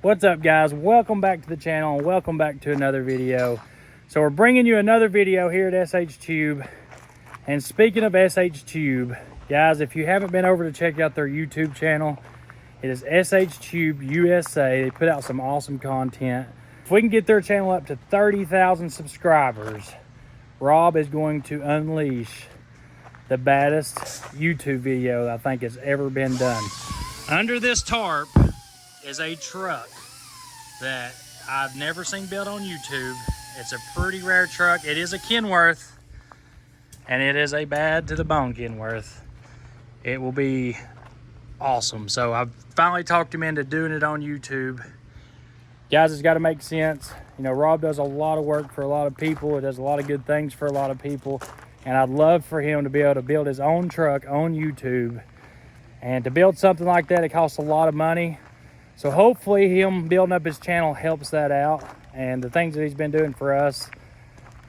What's up, guys? Welcome back to the channel and welcome back to another video. So we're bringing you another video here at SH Tube. And speaking of SH Tube, guys, if you haven't been over to check out their YouTube channel, it is SH Tube USA. They put out some awesome content. If we can get their channel up to 30,000 subscribers, Rob is going to unleash the baddest YouTube video I think has ever been done. Under this tarp is a truck that I've never seen built on YouTube. It's a pretty rare truck. It is a Kenworth, and it is a bad to the bone Kenworth. It will be awesome. So I've finally talked him into doing it on YouTube. Guys, it's got to make sense. You know, Rob does a lot of work for a lot of people. It does a lot of good things for a lot of people. And I'd love for him to be able to build his own truck on YouTube. And to build something like that, it costs a lot of money. So hopefully him building up his channel helps that out. And the things that he's been doing for us,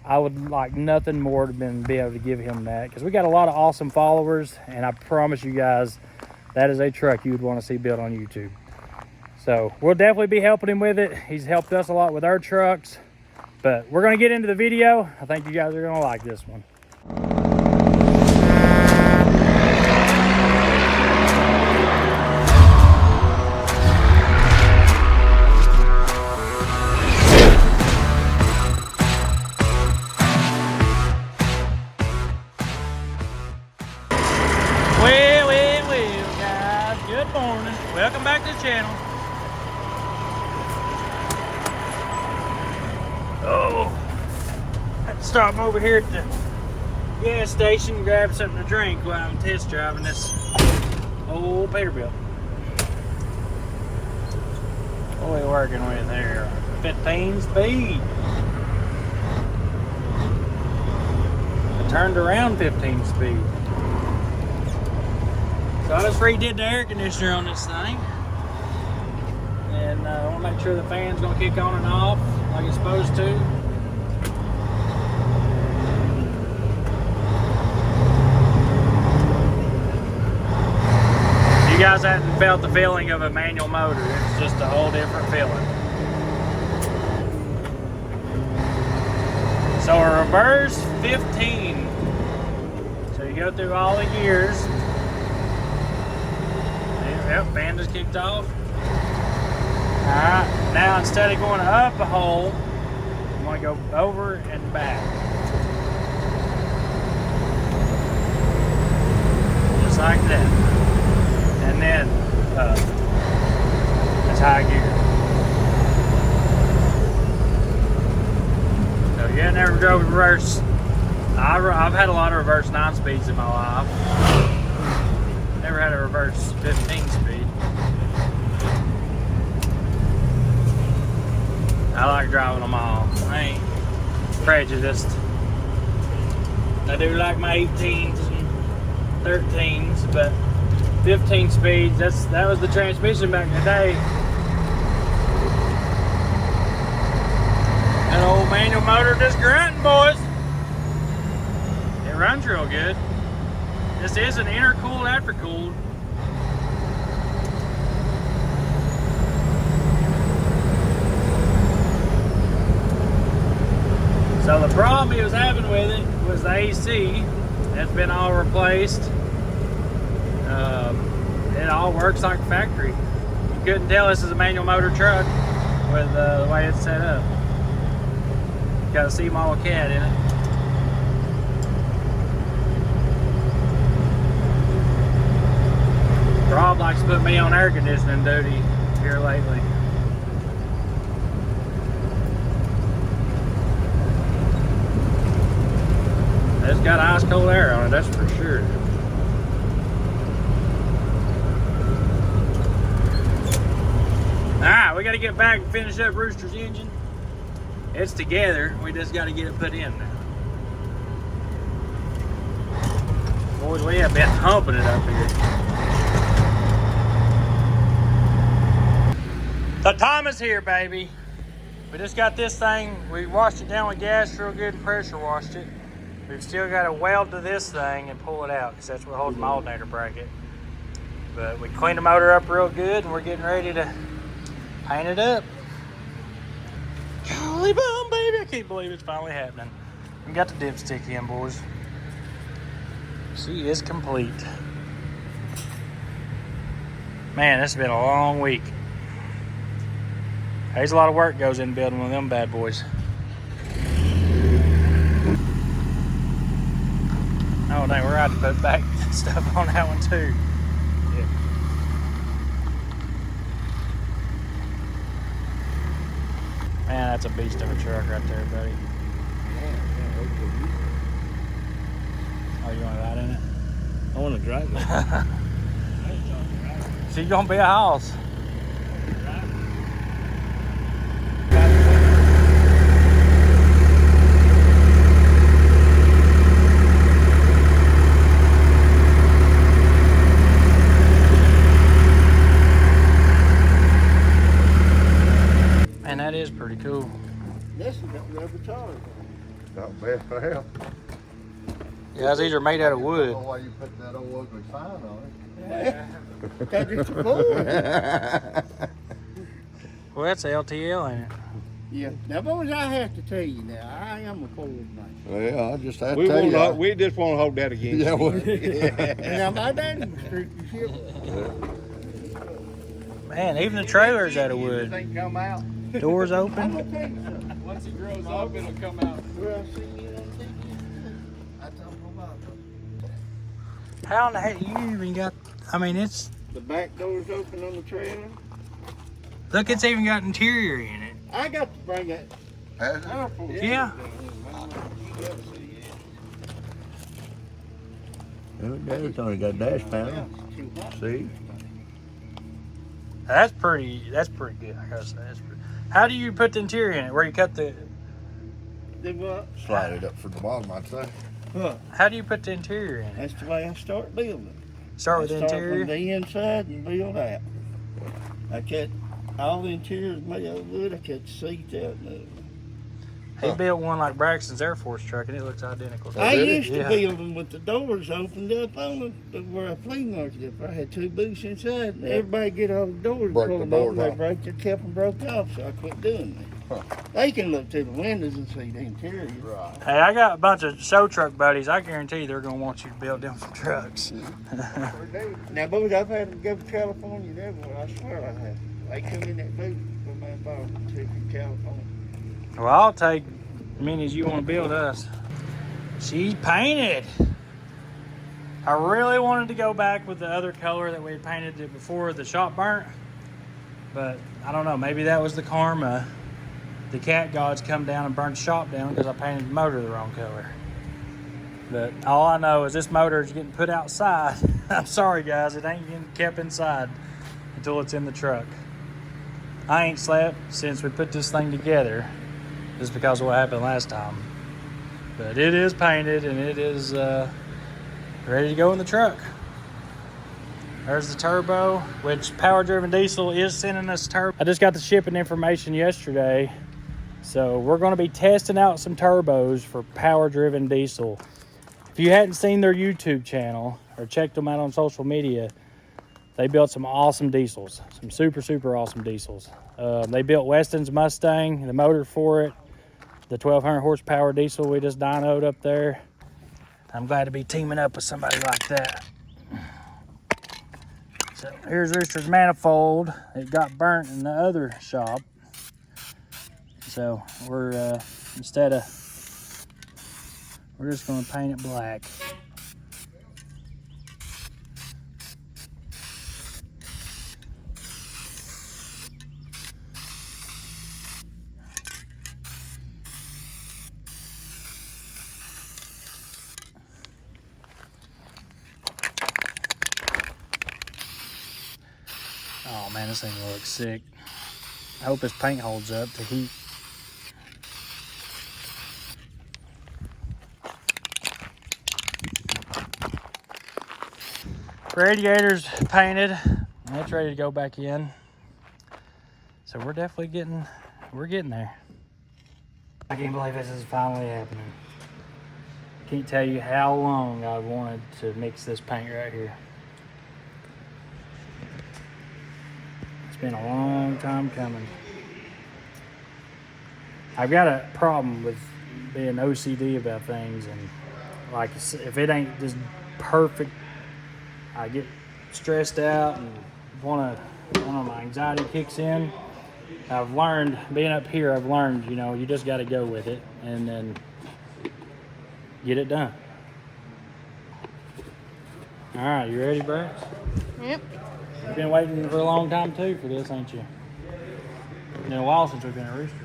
I would like nothing more than be able to give him that. Because we got a lot of awesome followers. And I promise you guys, that is a truck you would want to see built on YouTube. So we'll definitely be helping him with it. He's helped us a lot with our trucks. But we're going to get into the video. I think you guys are going to like this one. Well, guys, good morning. Welcome back to the channel. Oh, I had to stop over here at the gas station and grab something to drink while I'm test driving this old Peterbilt. What are we working with there? 15 speed. I turned around 15 speed. So I just redid the air conditioner on this thing. And I want to make sure the fan's going to kick on and off like it's supposed to. You guys haven't felt the feeling of a manual motor. It's just a whole different feeling. So a reverse 15. So you go through all the gears. Yep, fan just kicked off. Alright, now instead of going up a hole, I'm going to go over and back. Just like that. And then up. That's high gear. So yeah, I never drove reverse. I've had a lot of reverse 9-speeds in my life. Never had a reverse 15 speed. I like driving them all. I ain't prejudiced. I do like my 18s and 13s, but 15 speeds, that was the transmission back in the day. That old manual motor just grunting, boys. It runs real good. This is an intercooled aftercooled. So the problem he was having with it was the AC. That's been all replaced. It all works like factory. You couldn't tell this is a manual motor truck with the way it's set up. Got a sea model cat in it. Rob likes to put me on air conditioning duty here lately. It's got ice cold air on it, that's for sure. Alright, we got to get back and finish up Rooster's engine. It's together, we just got to get it put in now. Boys, we have been humping it up here. The time is here, baby. We just got this thing, we washed it down with gas real good and pressure washed it. We've still got to weld to this thing and pull it out because that's what holds my alternator bracket. But we cleaned the motor up real good and we're getting ready to Painted up. Golly bum, baby. I can't believe it's finally happening. We got the dipstick in, boys. She is complete. Man, this has been a long week. There's a lot of work goes in building one of them bad boys. Oh, dang, we're going to have to put back stuff on that one too. Yeah. Man, that's a beast of a truck right there, buddy. Oh, you want to ride in it? I want to drive it. She's going to be a house. Man, that is pretty cool. This has got rubber tires. Not bad for hell. Yeah, these are made out of I wood. don't know why you put that old ugly sign on it. Yeah. Because it's a Ford. Well, that's LTL, ain't it? Yeah. Now, boys, I have to tell you now, I am a Ford man. Well, I just had to We tell you. we just want to hold that against Yeah, you. well, Now, my daddy was strictly shipped. Man, even the trailer's out of wood. Thing come out. Doors I'm open. going to tell you something. Once it grows up, it'll come out. Well, I see you on TV. I told them about it. How in the heck you even got? I mean, it's The back door's open on the trailer. look, it's even got interior in it. I got to bring that. has it? Yeah. It's only got dash panel. See? That's pretty good. I gotta say, that's pretty. How do you put the interior in it? Where you cut the? They what? Slide it up from the bottom, I'd say. Huh. How do you put the interior in it? That's the way I start building. Start with the Start interior. from the inside and build out. I cut all the interiors made out of wood. I cut the seats out. He built one like Braxton's Air Force truck, and it looks identical. I did it? used to Yeah. build them with the doors opened up on the where I flea market up. I had 2 booths inside, and everybody get all the doors Break pulled the off. doors They off. break, they kept them broke off, so I quit doing that. They can look through the windows and see the interior. Right. Hey, I got a bunch of show truck buddies. I guarantee they're gonna want you to build them some trucks. Now, boys, I've had them go to California and everywhere. I swear I have. They come in that booth with my bar to California. Well, I'll take as many as you want to build us. She's painted. I really wanted to go back with the other color that we had painted it before the shop burnt, but I don't know. Maybe that was the karma. The cat gods come down and burnt the shop down because I painted the motor the wrong color. But all I know is this motor is getting put outside. I'm sorry, guys. It ain't getting kept inside until it's in the truck. I ain't slept since we put this thing together, just because of what happened last time. But it is painted and it is ready to go in the truck. There's the turbo, which Power Driven Diesel is sending us turbo. I just got the shipping information yesterday, so we're going to be testing out some turbos for Power Driven Diesel. If you hadn't seen their YouTube channel or checked them out on social media, they built some awesome diesels, some super awesome diesels. They built Weston's Mustang, the motor for it, the 1200 horsepower diesel we just dynoed up there. I'm glad to be teaming up with somebody like that. So here's Rooster's manifold. It got burnt in the other shop. So we're just gonna paint it black. Oh man, this thing looks sick. I hope this paint holds up to heat. Radiator's painted. That's ready to go back in. So we're definitely getting there. I can't believe this is finally happening. Can't tell you how long I wanted to mix this paint right here. It's been a long time coming. I've got a problem with being OCD about things, and like if it ain't just perfect, I get stressed out and my anxiety kicks in. I've learned, being up here, I've learned, you know, you just got to go with it and then get it done. All right, you ready, Brax? Yep. You've been waiting for a long time too for this, ain't you? It's been a while since we've been at Rooster.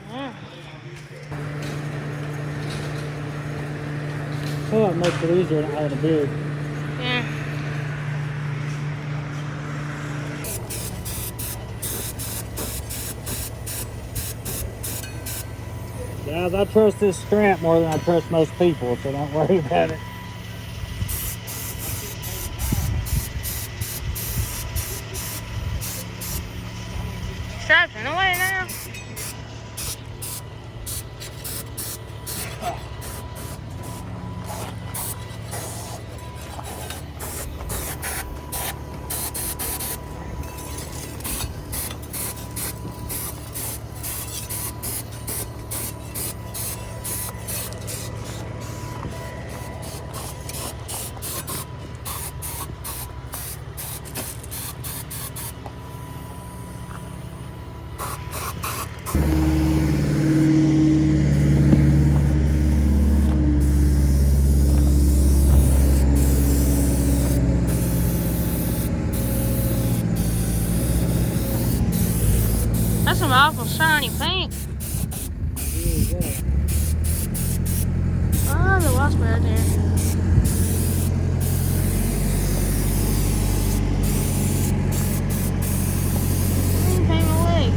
Yeah. Oh, it makes it easier than having a beard. Yeah. Guys, I trust this strap more than I trust most people, so don't worry about it. Straps in the way now. That's some awful shiny pink. Oh, the wasp right there. Green came away.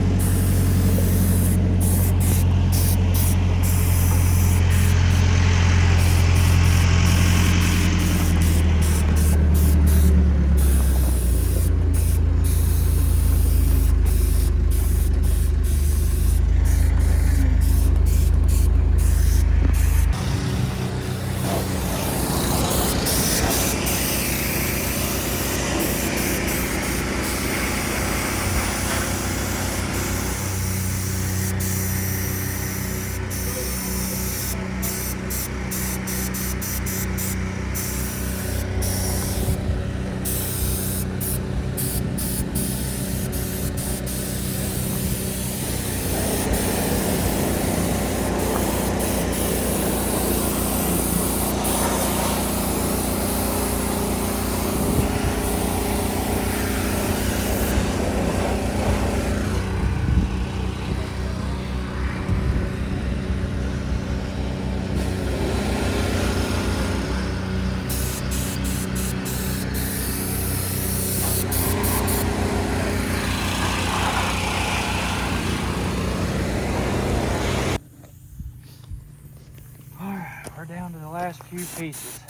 We're down to the last few pieces.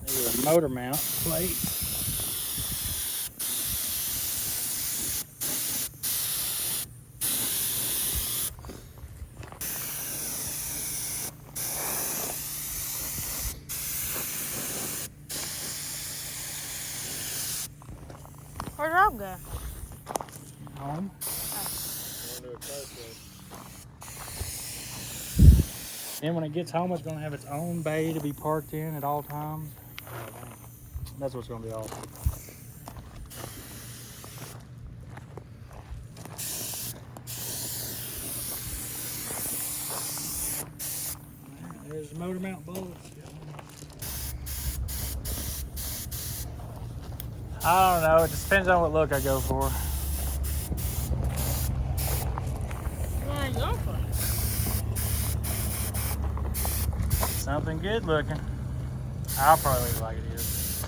There's a motor mount plate. Where'd Rob go? Home. Then when it gets home, it's going to have its own bay to be parked in at all times. That's what's going to be awesome. There's the motor mount bullets. I don't know. It just depends on what look I go for. What are you going for? Something good looking. I'll probably leave it like it is.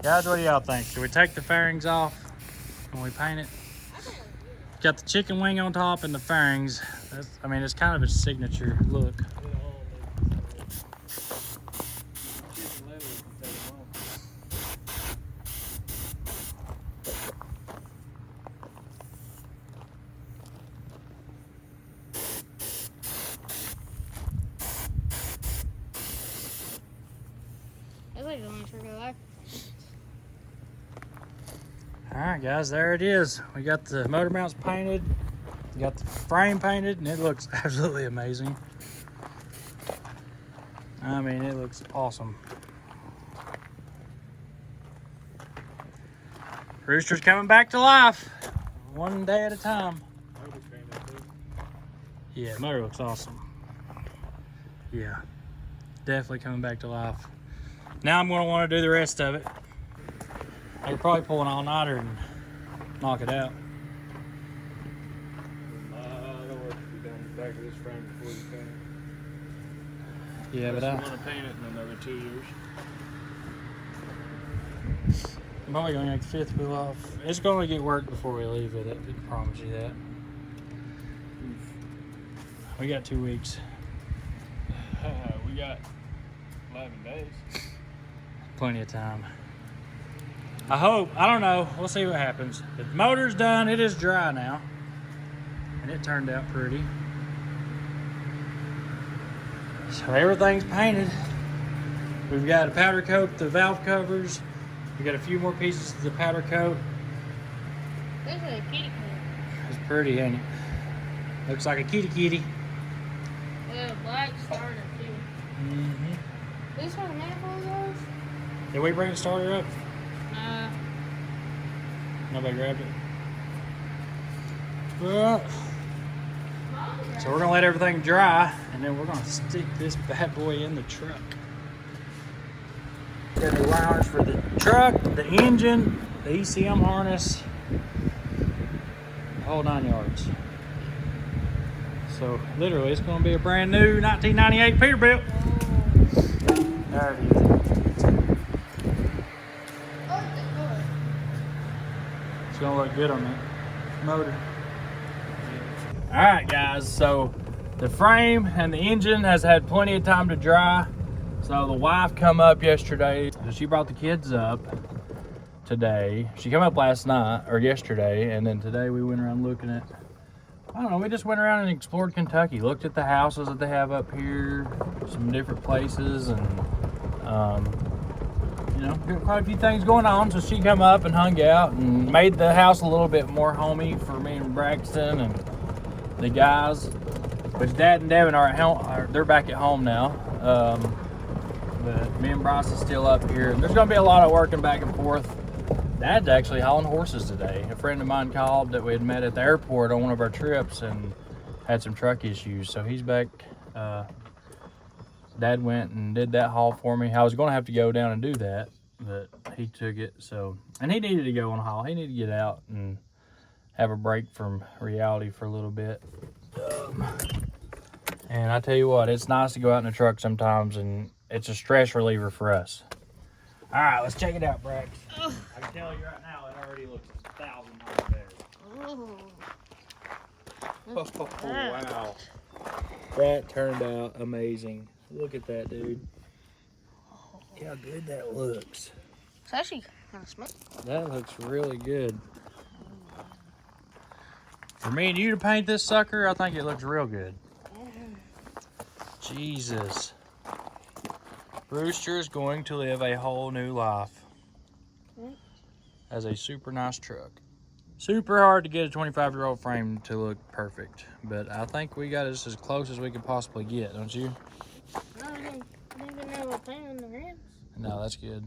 Guys, what do y'all think? Should we take the fairings off when we paint it? Got the chicken wing on top and the fairings. I mean, it's kind of a signature look. the only trick I like. All right, guys, there it is. We got the motor mounts painted, we got the frame painted, and it looks absolutely amazing. I mean, it looks awesome. Rooster's coming back to life, one day at a time. Yeah, motor looks awesome. Yeah, definitely coming back to life. Now I'm gonna want to do the rest of it. I could probably pull an all-nighter and knock it out. The work to be done in the back of this frame before you paint it. Yeah, but I'm gonna paint it in another 2 years. I'm probably gonna make the fifth wheel off. It's gonna get work before we leave with it. I can promise you that. We got 2 weeks. We got 11 days. Plenty of time. I hope. I don't know. We'll see what happens. The motor's done. It is dry now. And it turned out pretty. So everything's painted. We've got to powder coat the valve covers. We got a few more pieces of the powder coat. This is a kitty cat. It's pretty, ain't it? Looks like a kitty kitty. Black starter too. Mm-hmm. These are the manifold those? Did we bring the starter up? Nah. Nobody grabbed it. But, so we're gonna let everything dry, and then we're gonna stick this bad boy in the truck. Got the wire harness for the truck, the engine, the ECM harness, the whole 9 yards. So literally, it's gonna be a brand new 1998 Peterbilt. There it is. It's gonna look good on that motor. All right, guys, so the frame and the engine has had plenty of time to dry. So the wife come up yesterday. She brought the kids up today. She came up last night or yesterday, and then today we went around looking at, I don't know, we just went around and explored Kentucky, looked at the houses that they have up here, some different places, and you know, got quite a few things going on. So she come up and hung out and made the house a little bit more homey for me and Braxton and the guys. But Dad and Devin are at home. They're back at home now. But me and Bryce is still up here. And there's going to be a lot of working back and forth. Dad's actually hauling horses today. A friend of mine called that we had met at the airport on one of our trips and had some truck issues. So he's back. Dad went and did that haul for me. I was going to have to go down and do that, but he took it. So, and he needed to go on a haul. He needed to get out and have a break from reality for a little bit. And I tell you what, it's nice to go out in the truck sometimes, and it's a stress reliever for us. All right, let's check it out, Brax. I can tell you right now, it already looks 1,000 times better. Ooh. Oh, wow. That turned out amazing. Look at that, dude. Look how good that looks. It's actually kind of smooth. That looks really good. For me and you to paint this sucker, I think it looks real good. Jesus. Rooster is going to live a whole new life as a super nice truck. Super hard to get a 25-year-old frame to look perfect, but I think we got this as close as we could possibly get, don't you? No, I didn't even know what painting the rims. No, that's good.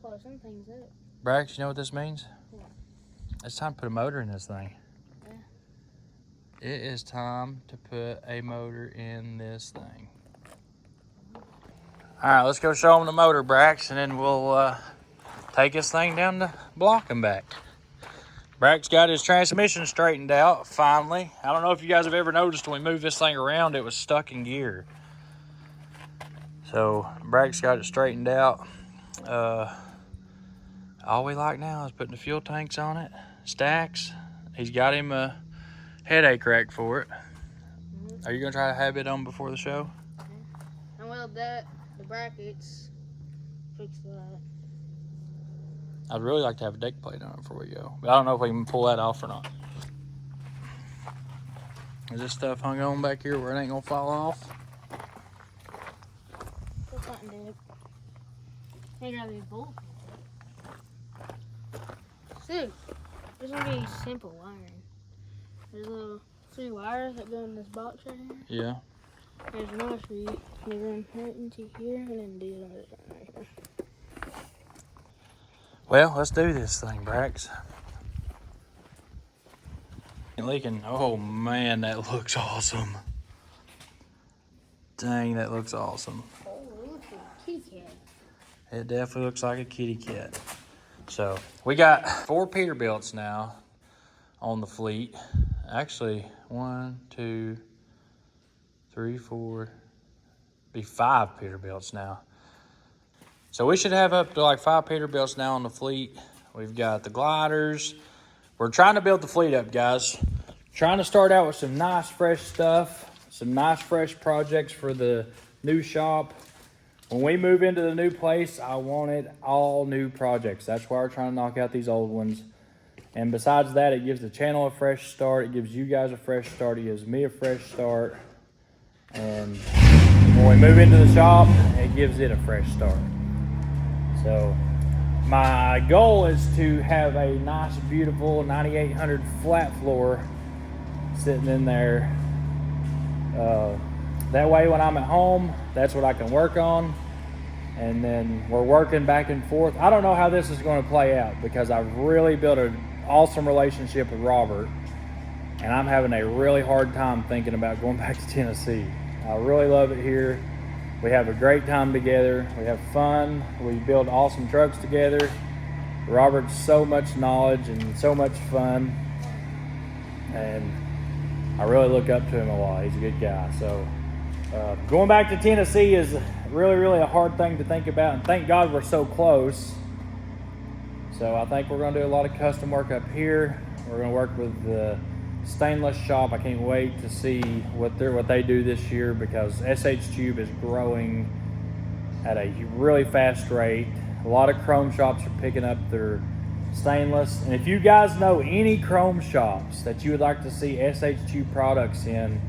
Well, some things up. Brax, you know what this means? Yeah. It's time to put a motor in this thing. Yeah. It is time to put a motor in this thing. All right, let's go show them the motor, Brax, and then we'll take this thing down the block and back. Brax got his transmission straightened out, finally. I don't know if you guys have ever noticed when we moved this thing around, it was stuck in gear. So, Brax got it straightened out. All we like now is putting the fuel tanks on it, stacks. He's got him a headache rack for it. Are you gonna try to have it on before the show? And well, the brackets, fix that. I'd really like to have a deck plate on it before we go, but I don't know if we can pull that off or not. Is this stuff hung on back here where it ain't gonna fall off? Put something in it. They gotta be both. So, there's gonna be simple wiring. There's little 3 wires that go in this box right here. Yeah. There's an oil for you. You run right into here and then do it right here. Well, let's do this thing, Brax. Leaking. Oh man, that looks awesome. Dang, that looks awesome. Oh, it looks like a kitty cat. It definitely looks like a kitty cat. So we got 4 Peterbilts now on the fleet. Actually, 1, 2, 3, 4, be 5 Peterbilts now. So we should have up to like 5 Peterbilts now on the fleet. We've got the gliders. We're trying to build the fleet up, guys. Trying to start out with some nice fresh stuff, some nice fresh projects for the new shop. When we move into the new place, I want it all new projects. That's why we're trying to knock out these old ones. And besides that, it gives the channel a fresh start. It gives you guys a fresh start. It gives me a fresh start. And when we move into the shop, it gives it a fresh start. So my goal is to have a nice, beautiful 9800 flat floor sitting in there. That way when I'm at home, that's what I can work on. And then we're working back and forth. I don't know how this is going to play out because I've really built an awesome relationship with Robert. And I'm having a really hard time thinking about going back to Tennessee. I really love it here. We have a great time together. We have fun. We build awesome trucks together. Robert's so much knowledge and so much fun. And I really look up to him a lot. He's a good guy. So going back to Tennessee is really, really a hard thing to think about. And thank God we're so close. So I think we're going to do a lot of custom work up here. We're going to work with the stainless shop. I can't wait to see what they do this year because SH Tube is growing at a really fast rate. A lot of chrome shops are picking up their stainless. And if you guys know any chrome shops that you would like to see SH Tube products in,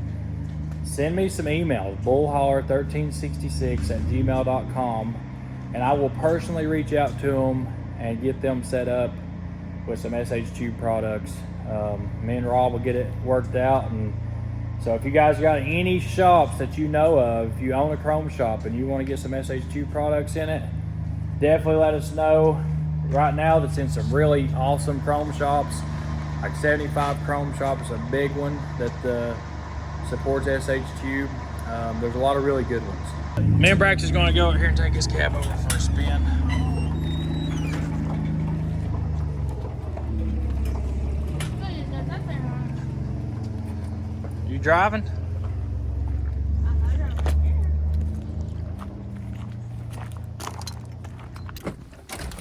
send me some emails, bullholler1366@gmail.com, and I will personally reach out to them and get them set up with some SH Tube products. Me and Rob will get it worked out. And so if you guys got any shops that you know of, if you own a chrome shop and you want to get some SH Tube products in it, definitely let us know. Right now, that's in some really awesome chrome shops, like 75 Chrome Shop is a big one that supports SH Tube. There's a lot of really good ones. Me and Brax is going to go over here and take his cab over for a spin. You driving?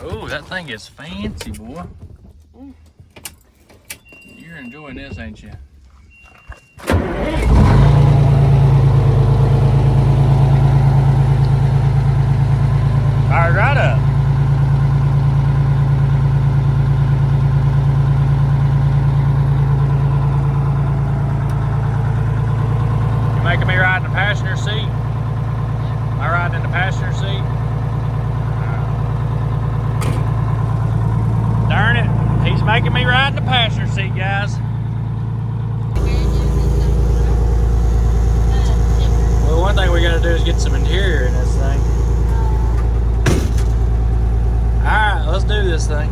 Oh, that thing is fancy, boy. You're enjoying this, ain't you? Fired right up. You making me ride in the passenger seat? Am I riding in the passenger seat? Darn it, he's making me ride in the passenger seat, guys. Well, one thing we gotta do is get some interior in this thing. Alright, let's do this thing.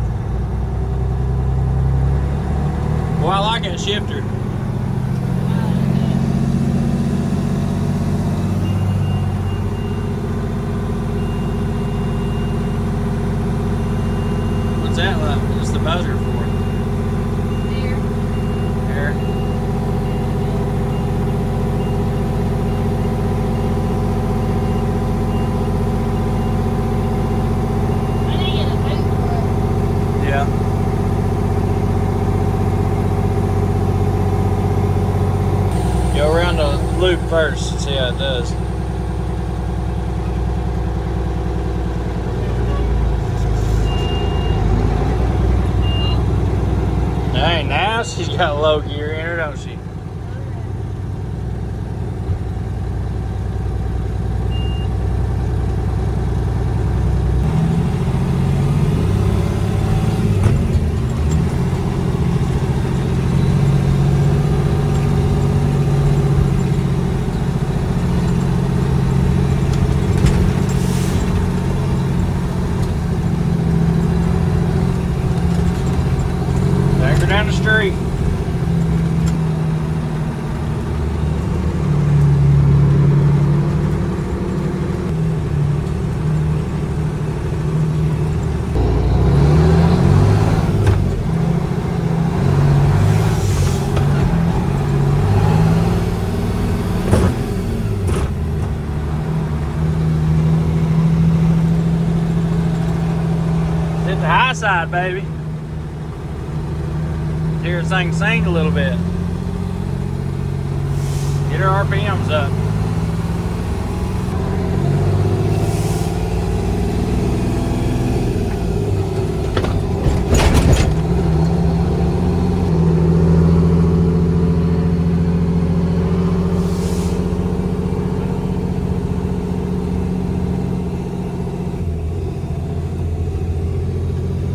Well, I like that shifter. What's that like? What's the buzzer for? Air. Yeah. Go around the loop first and see how it does. Dang, now she's got low gear in her, don't she? down the street. Hit the high side, baby. Hear this thing sing a little bit. Get her RPMs up.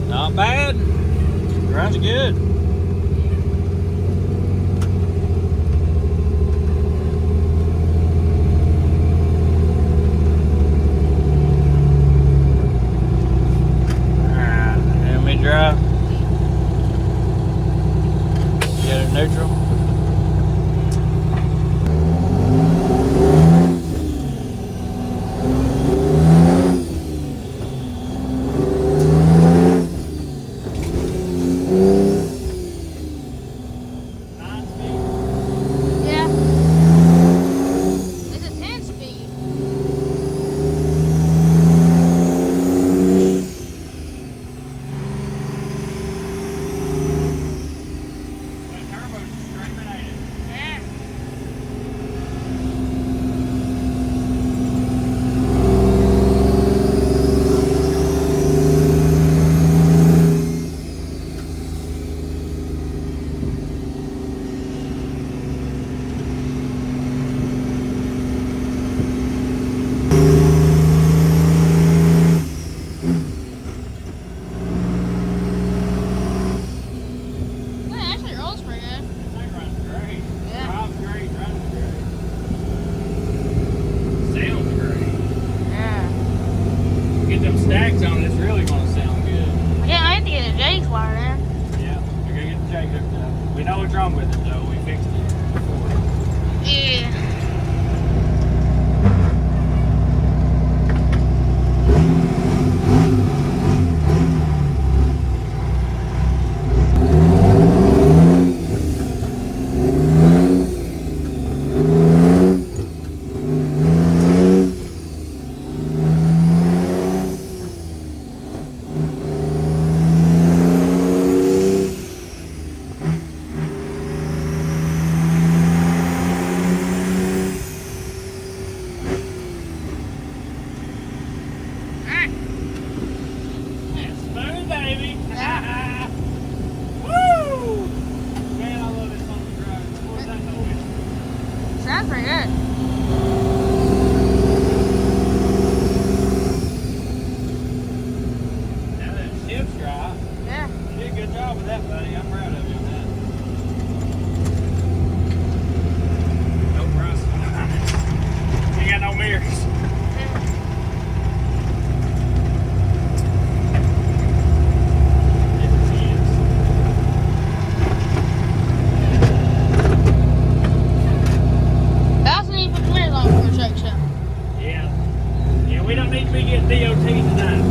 Not bad. Runs good. Alright, let me drive. Get it neutral. Yeah. It's a 10-speed. Yeah. Well, it actually rolls pretty good. Yeah. Sounds great. Yeah. Get them stacks on, it's really gonna sound good. Yeah, I have to get a Jake's wire in. Yeah, we're gonna get the Jake hooked up. We know what's wrong with it though, we fixed it before. Yeah. Yeah, smooth, baby. Woo! Man, I love this on the drive. What's that noise? Sounds pretty good. Now that ship's dry, Yeah. you did a good job with that, buddy. I'm proud of you on that. No price. Ain't got no mirrors. I also need to put the mirrors on for a shake show. Yeah. Yeah, we don't need to be getting DOT tonight.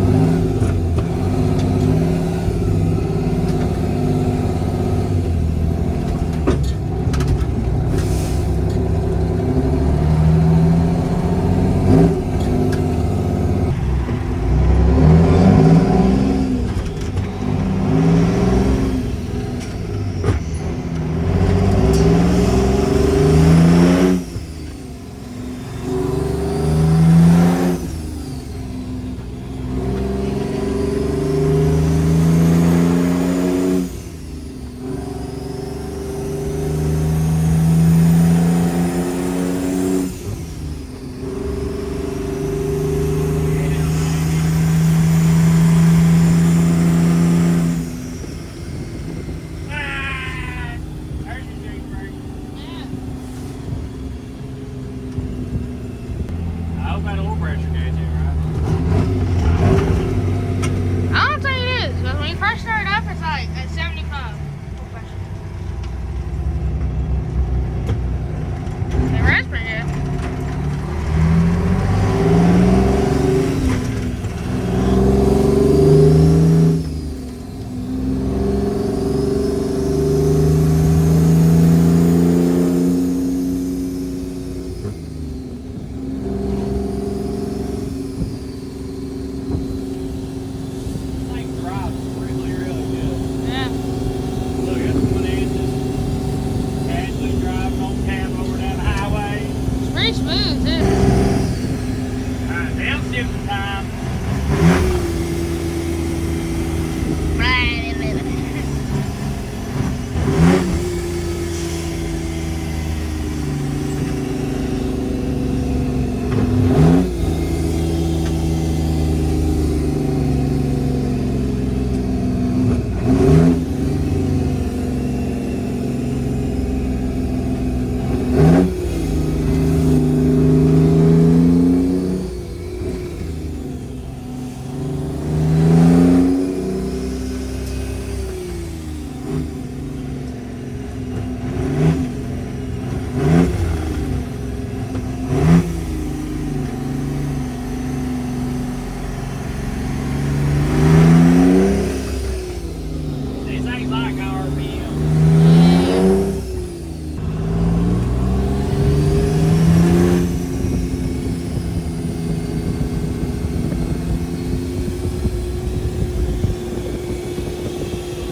like RPM.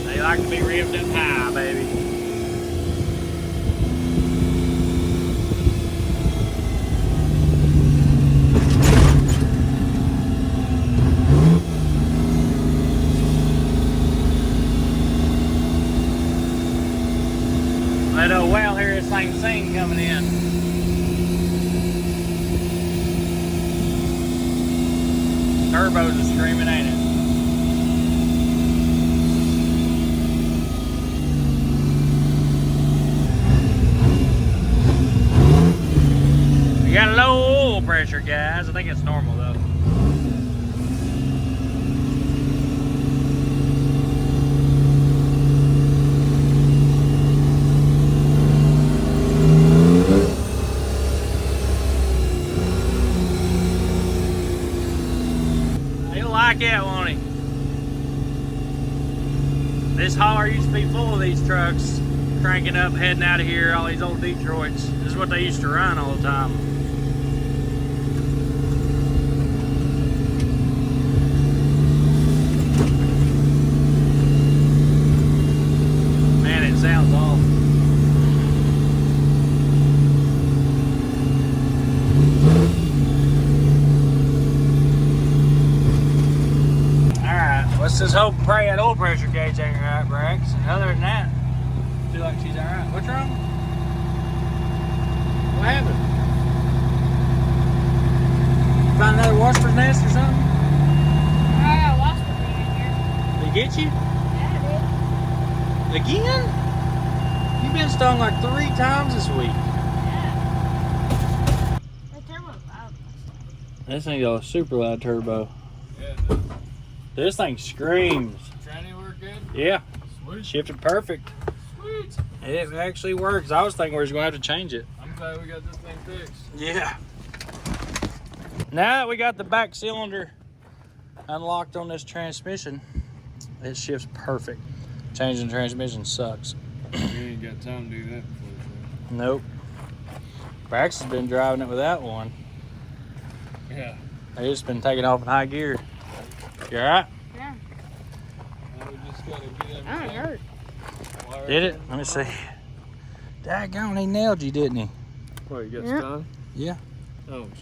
They like to be revved up high, baby. Let a well hear this thing sing coming in. Turbos are screaming, ain't it? We got low oil pressure, guys. I think it's normal though. He'll like it, won't he? This hauler used to be full of these trucks, cranking up, heading out of here, all these old Detroits. This is what they used to run all the time. Man, it sounds awful. Let's just hope and pray that oil pressure gauge ain't right, Brax. And other than that, I feel like she's alright. What's wrong? What happened? Find another wasper's nest or something? I got a wasp in here. They get you? Yeah, Again? You've been stung like 3 times this week. yeah. The turbo's loud. This thing got a super loud turbo. Yeah, This thing screams. tranny work good? Yeah, Sweet. shifted perfect. Sweet. It actually works. I was thinking we were going to have to change it. I'm glad we got this thing fixed. Yeah. Now that we got the back cylinder unlocked on this transmission, it shifts perfect. Changing the transmission sucks. You ain't got time to do that before. Nope. Braxton's been driving it without one. Yeah. They just been taking off in high gear. You alright? Yeah. Now we just gotta get everything. I don't hurt. wired Did it? in. Let me see. Daggone, he nailed you, didn't he? What, you got Yeah. stung? Yeah. Oh, jeez.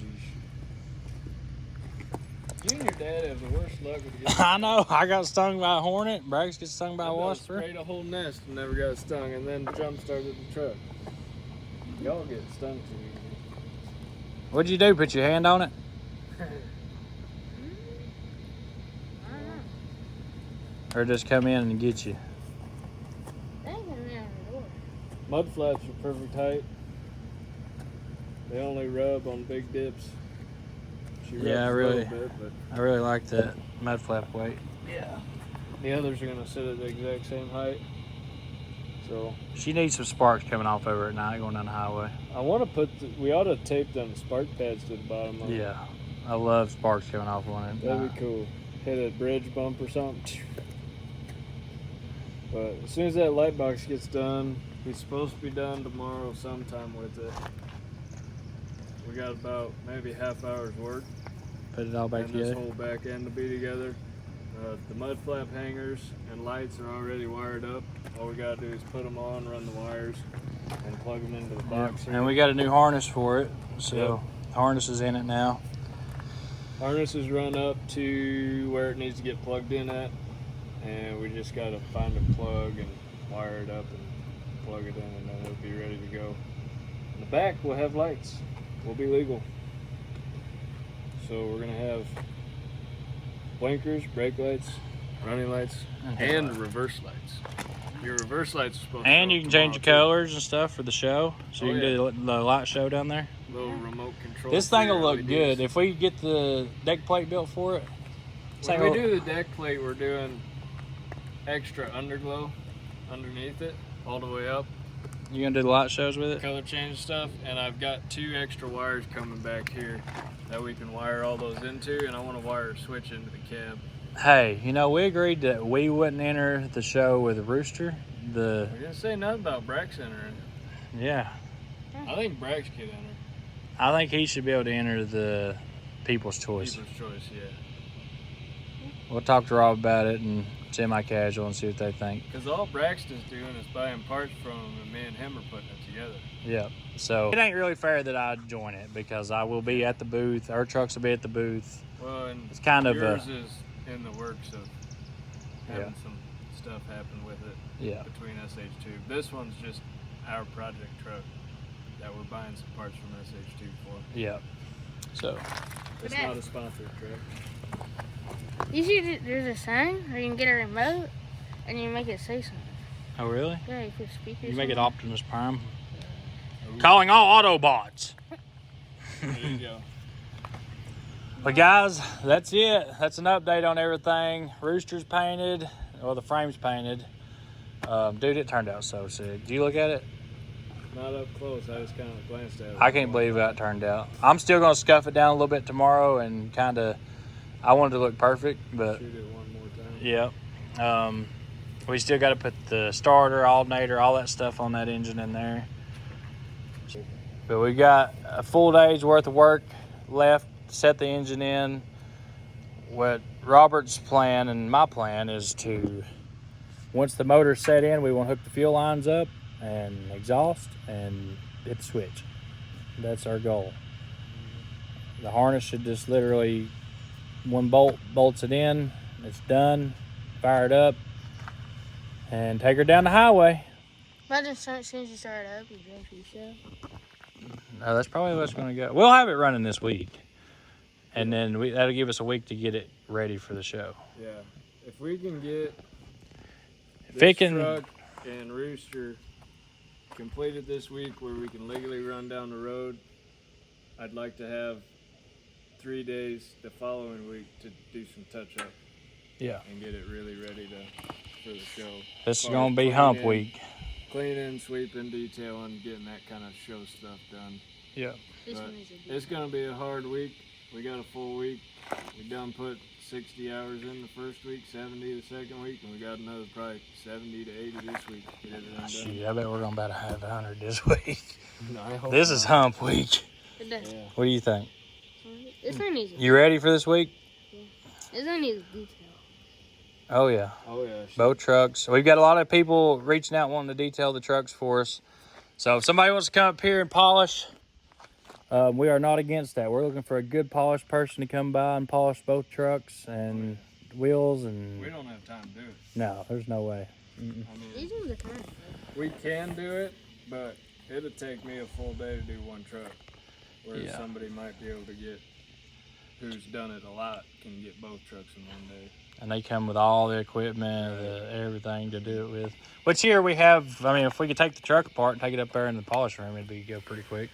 You and your dad have the worst luck with getting I know. I got stung by a hornet. Brax gets stung by a wasper. Sprayed a whole nest and never got stung, and then jump started the truck. Y'all get stung too easy. What'd you do? Put your hand on it? I don't know. Or just come in and get you? They ain't coming out the door. Mud flaps are perfect height. They only rub on big dips. She rubs Yeah, a really. little bit, but I really like that mud flap weight. yeah. The others are gonna sit at the exact same height. So She needs some sparks coming off of her at night going down the highway. I want to put. We ought to tape them spark pads to the bottom of it. Yeah. I love sparks coming off one at That'd night. be cool. Hit a bridge bump or something. But as soon as that light box gets done, he's supposed to be done tomorrow sometime with it. We got about maybe half hour's work. Put it all back And this together. whole back end to be together. The mud flap hangers and lights are already wired up. All we gotta do is put them on, run the wires, and plug them into the box. And we got a new harness for it. So the harness is in it now. Harness is run up to where it needs to get plugged in at, and we just gotta find a plug and wire it up and plug it in, and then it'll be ready to go. In the back, we'll have lights. We'll be legal. So we're gonna have blinkers, brake lights, running lights, and reverse lights. Your reverse lights are supposed to And go you can change the tomorrow, colors and stuff for the show. So you Oh, can do the light show down there. too. Little remote control. This thing will for your look LEDs. good. If we get the deck plate built for it. When we do the deck plate, we're doing extra underglow underneath it, all the way up. You gonna do the light shows with it? Color change stuff, and I've got 2 extra wires coming back here that we can wire all those into, and I want to wire a switch into the cab. Hey, you know, we agreed that we wouldn't enter the show with Rooster. We didn't say nothing about Braxton or anything. Yeah, I think Brax could enter. I think he should be able to enter the People's Choice. People's Choice, yeah. We'll talk to Rob about it and semi-casual and see what they think. Because all Braxton's doing is buying parts from him, and me and him are putting it together. Yeah, so it ain't really fair that I join it because I will be at the booth. Our trucks will be at the booth. Well, and It's kind of yours is in the works of having Yeah. some stuff happen with it yeah. between SH2. This one's just our project truck that we're buying some parts from SH2 for. Yeah. So It's Okay. not a sponsored truck. You see, there's a sign where you can get a remote and you make it say something. oh really? Yeah, you put speakers. You make on it Optimus Prime. Calling all Autobots. There you go. But guys, that's it. That's an update on everything. Rooster's painted. Well, the frame's painted. Dude, it turned out so sick. Do you look at it? Not up close. I just kind of glanced at it. I can't believe how it turned out. I'm still going to scuff it down a little bit tomorrow and kind of, I want it to look perfect, but Shoot it one more time. yeah. We still got to put the starter, alternator, all that stuff on that engine in there. But we got a full day's worth of work left to set the engine in. What Robert's plan and my plan is to, once the motor's set in, we want to hook the fuel lines up and exhaust and hit the switch. That's our goal. The harness should just literally, one bolt bolts it in, it's done, fire it up, and take her down the highway. Imagine as soon as you start it up, you drink your show. No, that's probably what's going to go. We'll have it running this week, and then that'll give us a week to get it ready for the show. Yeah. If we can get If this it can- truck and Rooster completed this week where we can legally run down the road, I'd like to have 3 days the following week to do some touch-up. Yeah. And get it really ready for the show. This is Far going as to be cleaning, hump week. Cleaning, sweeping, detailing, getting that kind of show stuff done. Yeah. This But one is a it's going to be a hard week. We got a full week. We done put 60 hours in the first week, 70 the second week, and we got another probably 70 to 80 this week. Get it done. Shoot, I bet we're going to about have 100 this week. No, I hope This is not. hump week. It does. Yeah. What do you think? This one needs a You ready for this week? This one needs detail. Oh, yeah. Oh, yeah. Both trucks. We've got a lot of people reaching out wanting to detail the trucks for us. So if somebody wants to come up here and polish, we are not against that. We're looking for a good polished person to come by and polish both trucks and wheels and... We don't have time to do it. No, there's no way. I mean, These ones are kind of we can do it, but it'll take me a full day to do one truck. Whereas Yeah. somebody might be able to get, who's done it a lot, can get both trucks in one day. And they come with all the equipment, everything to do it with. Which here we have, I mean, if we could take the truck apart and take it up there in the polish room, it'd go pretty quick.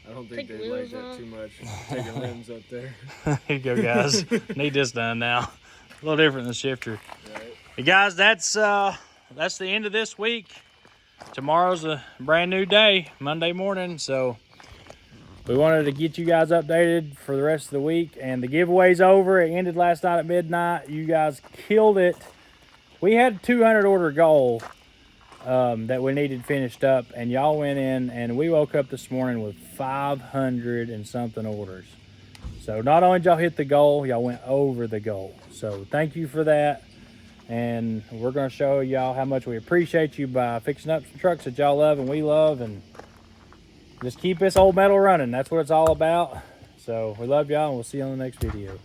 I don't Take think the they like wheels that off. too much. Taking limbs up there. Here you go, guys. Need this done now. A little different than shifter. Right. Hey, guys, that's the end of this week. Tomorrow's a brand new day, Monday morning. So we wanted to get you guys updated for the rest of the week. And the giveaway's over. It ended last night at midnight. You guys killed it. We had a 200 order goal that we needed finished up. And y'all went in and we woke up this morning with 500 and something orders. So not only did y'all hit the goal, y'all went over the goal. So thank you for that. And we're going to show y'all how much we appreciate you by fixing up some trucks that y'all love and we love. And just keep this old metal running. That's what it's all about. So we love y'all and we'll see you on the next video.